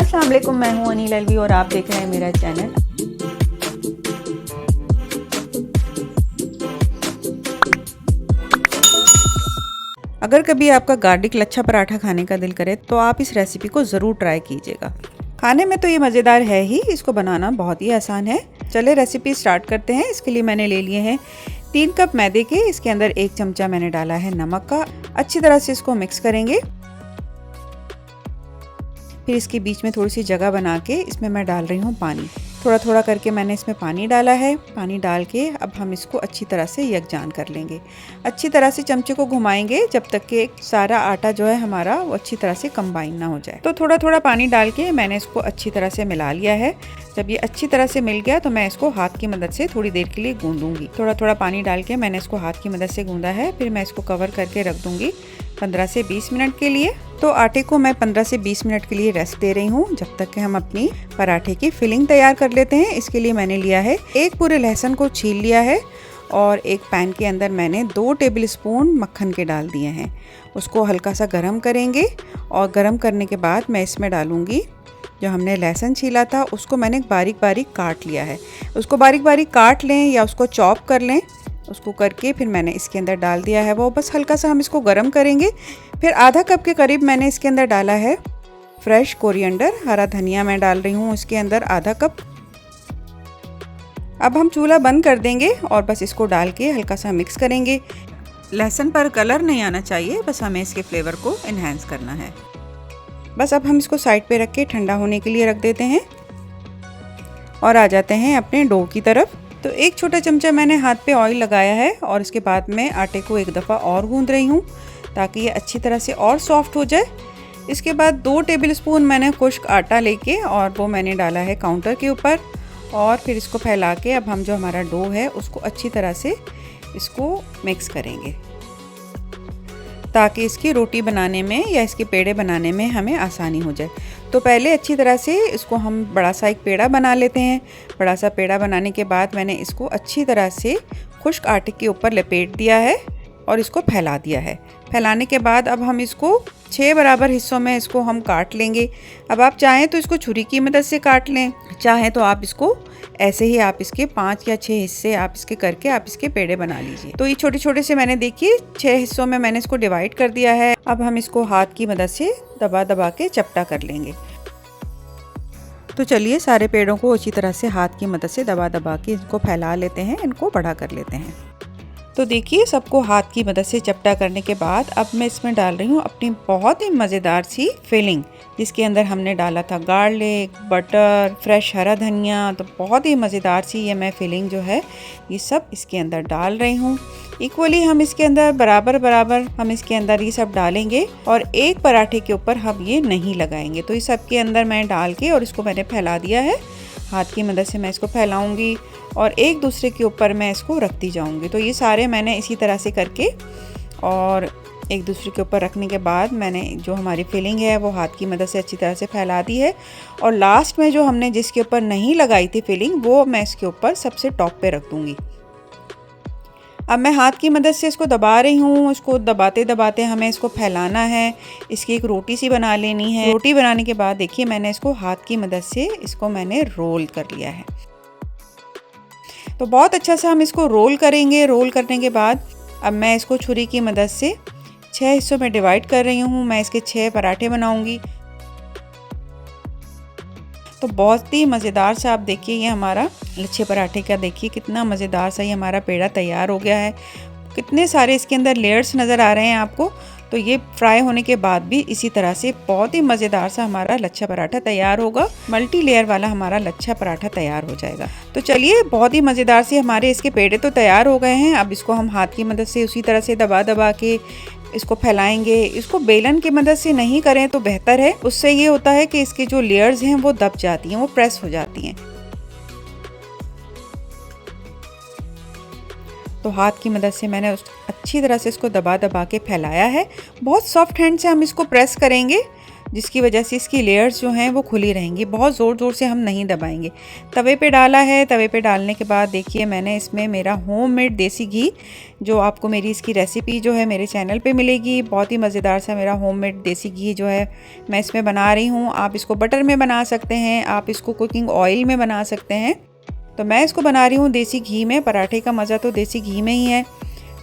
अस्सलाम वालेकुम, मैं हूं अनील अलवी और आप देख रहे हैं मेरा चैनल। अगर कभी आपका गार्लिक लच्छा पराठा खाने का दिल करे तो आप इस रेसिपी को ज़रूर ट्राई कीजिएगा। खाने में तो ये मज़ेदार है ही, इसको बनाना बहुत ही आसान है। चले रेसिपी स्टार्ट करते हैं। इसके लिए मैंने ले लिए हैं 3 कप मैदे के। इसके अंदर 1 चमचा मैंने डाला है नमक का। अच्छी तरह से इसको मिक्स करेंगे। फिर इसके बीच में थोड़ी सी जगह बना के इसमें मैं डाल रही हूँ पानी। थोड़ा थोड़ा करके मैंने इसमें पानी डाला है। पानी डाल के अब हम इसको अच्छी तरह से यकजान कर लेंगे। अच्छी तरह से चमचे को घुमाएंगे जब तक कि सारा आटा जो है हमारा वो अच्छी तरह से कंबाइन ना हो जाए। तो थोड़ा थोड़ा पानी डाल के मैंने इसको अच्छी तरह से मिला लिया है। जब ये अच्छी तरह से मिल गया तो मैं इसको हाथ की मदद से थोड़ी देर के लिए गूंदूंगी। थोड़ा थोड़ा पानी डाल के मैंने इसको हाथ की मदद से गूंदा है। फिर मैं इसको कवर करके रख दूंगी 15 से 20 मिनट के लिए। तो आटे को मैं 15 से 20 मिनट के लिए रेस्ट दे रही हूँ जब तक कि हम अपनी पराठे की फिलिंग तैयार कर लेते हैं। इसके लिए मैंने लिया है 1 पूरे लहसुन को छील लिया है और एक पैन के अंदर मैंने 2 टेबल स्पून मक्खन के डाल दिए हैं। उसको हल्का सा गर्म करेंगे और गर्म करने के बाद मैं इसमें डालूंगी जो हमने लहसुन छीला था, उसको मैंने बारीक बारीक काट लिया है। उसको बारीक बारीक काट लें या उसको चॉप कर लें। उसको करके फिर मैंने इसके अंदर डाल दिया है। वो बस हल्का सा हम इसको गर्म करेंगे। फिर आधा कप के करीब मैंने इसके अंदर डाला है फ्रेश कोरिएंडर, हरा धनिया मैं डाल रही हूँ इसके अंदर आधा कप। अब हम चूल्हा बंद कर देंगे और बस इसको डाल के हल्का सा मिक्स करेंगे। लहसुन पर कलर नहीं आना चाहिए, बस हमें इसके फ्लेवर को इन्हेंस करना है। बस अब हम इसको साइड पे रख के ठंडा होने के लिए रख देते हैं और आ जाते हैं अपने डो की तरफ। तो 1 छोटा चमचा मैंने हाथ पे ऑयल लगाया है और इसके बाद मैं आटे को एक दफ़ा और गूंद रही हूँ ताकि ये अच्छी तरह से और सॉफ्ट हो जाए। इसके बाद 2 टेबल स्पून मैंने खुश्क आटा लेके और वो मैंने डाला है काउंटर के ऊपर और फिर इसको फैला के अब हम जो हमारा डो है उसको अच्छी तरह से इसको मिक्स करेंगे ताकि इसकी रोटी बनाने में या इसके पेड़े बनाने में हमें आसानी हो जाए। तो पहले अच्छी तरह से इसको हम बड़ा सा एक पेड़ा बना लेते हैं। बड़ा सा पेड़ा बनाने के बाद मैंने इसको अच्छी तरह से खुश्क आटे के ऊपर लपेट दिया है और इसको फैला दिया है। फैलाने के बाद अब हम इसको 6 बराबर हिस्सों में इसको हम काट लेंगे। अब आप चाहें तो इसको छुरी की मदद से काट लें, चाहें तो आप इसको ऐसे ही आप इसके 5 या 6 हिस्से आप इसके करके आप इसके पेड़े बना लीजिए। तो ये छोटे छोटे से मैंने देखिए 6 हिस्सों में मैंने इसको डिवाइड कर दिया है। अब हम इसको हाथ की मदद से दबा दबा के चपटा कर लेंगे। तो चलिए सारे पेड़ों को अच्छी तरह से हाथ की मदद से दबा दबा के इनको फैला लेते हैं, इनको बड़ा कर लेते हैं। तो देखिए सबको हाथ की मदद से चपटा करने के बाद अब मैं इसमें डाल रही हूँ अपनी बहुत ही मज़ेदार सी फिलिंग, जिसके अंदर हमने डाला था गार्लिक, बटर, फ्रेश हरा धनिया। तो बहुत ही मज़ेदार सी ये मैं फिलिंग जो है ये सब इसके अंदर डाल रही हूँ। इक्वली हम इसके अंदर बराबर बराबर हम इसके अंदर ये सब डालेंगे और एक पराठे के ऊपर हम ये नहीं लगाएंगे। तो ये सब के अंदर मैं डाल के और इसको मैंने फैला दिया है। हाथ की मदद से मैं इसको फैलाऊंगी और एक दूसरे के ऊपर मैं इसको रखती जाऊंगी। तो ये सारे मैंने इसी तरह से करके और एक दूसरे के ऊपर रखने के बाद मैंने जो हमारी फिलिंग है वो हाथ की मदद से अच्छी तरह से फैला दी है। और लास्ट में जो हमने जिसके ऊपर नहीं लगाई थी फिलिंग वो मैं इसके ऊपर सबसे टॉप पे रख दूंगी। अब मैं हाथ की मदद से इसको दबा रही हूँ। इसको दबाते दबाते हमें इसको फैलाना है। इसकी एक रोटी सी बना लेनी है। रोटी बनाने के बाद देखिए मैंने इसको हाथ की मदद से इसको मैंने रोल कर लिया है। तो बहुत अच्छा से हम इसको रोल करेंगे। रोल करने के बाद अब मैं इसको छुरी की मदद से 6 हिस्सों में डिवाइड कर रही हूँ। मैं इसके 6 पराठे बनाऊंगी। तो बहुत ही मज़ेदार सा आप देखिए ये हमारा लच्छे पराठे का देखिए कितना मज़ेदार सा ये हमारा पेड़ा तैयार हो गया है। कितने सारे इसके अंदर लेयर्स नज़र आ रहे हैं आपको। तो ये फ्राई होने के बाद भी इसी तरह से बहुत ही मज़ेदार सा हमारा लच्छा पराठा तैयार होगा। मल्टी लेयर वाला हमारा लच्छा पराठा तैयार हो जाएगा। तो चलिए बहुत ही मज़ेदार से हमारे इसके पेड़े तो तैयार हो गए हैं। अब इसको हम हाथ की मदद से उसी तरह से दबा दबा के इसको फैलाएंगे। इसको बेलन की मदद से नहीं करें तो बेहतर है। उससे ये होता है कि इसके जो लेयर्स हैं वो दब जाती हैं, वो प्रेस हो जाती हैं। तो हाथ की मदद से मैंने अच्छी तरह से इसको दबा दबा के फैलाया है। बहुत सॉफ्ट हैंड से हम इसको प्रेस करेंगे जिसकी वजह से इसकी लेयर्स जो हैं वो खुली रहेंगी। बहुत ज़ोर ज़ोर से हम नहीं दबाएंगे। तवे पे डाला है, तवे पे डालने के बाद देखिए मैंने इसमें मेरा होममेड देसी घी, जो आपको मेरी इसकी रेसिपी जो है मेरे चैनल पे मिलेगी, बहुत ही मज़ेदार सा मेरा होममेड देसी घी जो है मैं इसमें बना रही हूँ। आप इसको बटर में बना सकते हैं, आप इसको कुकिंग ऑयल में बना सकते हैं। तो मैं इसको बना रही हूँ देसी घी में। पराठे का मज़ा तो देसी घी में ही है।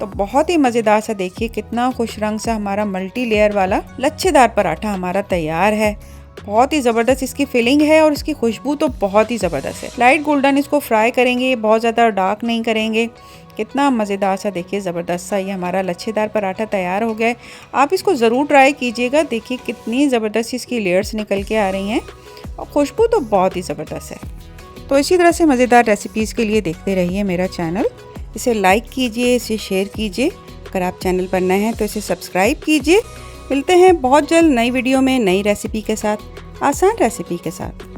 तो बहुत ही मज़ेदार सा, देखिए कितना खुश रंग सा हमारा मल्टी लेयर वाला लच्छेदार पराठा हमारा तैयार है। बहुत ही ज़बरदस्त इसकी फिलिंग है और इसकी खुशबू तो बहुत ही ज़बरदस्त है। लाइट गोल्डन इसको फ्राई करेंगे, बहुत ज़्यादा डार्क नहीं करेंगे। कितना मज़ेदार सा, देखिए ज़बरदस्त सा ये हमारा लच्छेदार पराठा तैयार हो गया है। आप इसको ज़रूर ट्राई कीजिएगा। देखिए कितनी ज़बरदस्त इसकी लेयर्स निकल के आ रही हैं और खुशबू तो बहुत ही ज़बरदस्त है। तो इसी तरह से मज़ेदार रेसिपीज़ के लिए देखते रहिए मेरा चैनल। इसे लाइक कीजिए, इसे शेयर कीजिए। अगर आप चैनल पर नए हैं तो इसे सब्सक्राइब कीजिए। मिलते हैं बहुत जल्द नई वीडियो में नई रेसिपी के साथ, आसान रेसिपी के साथ।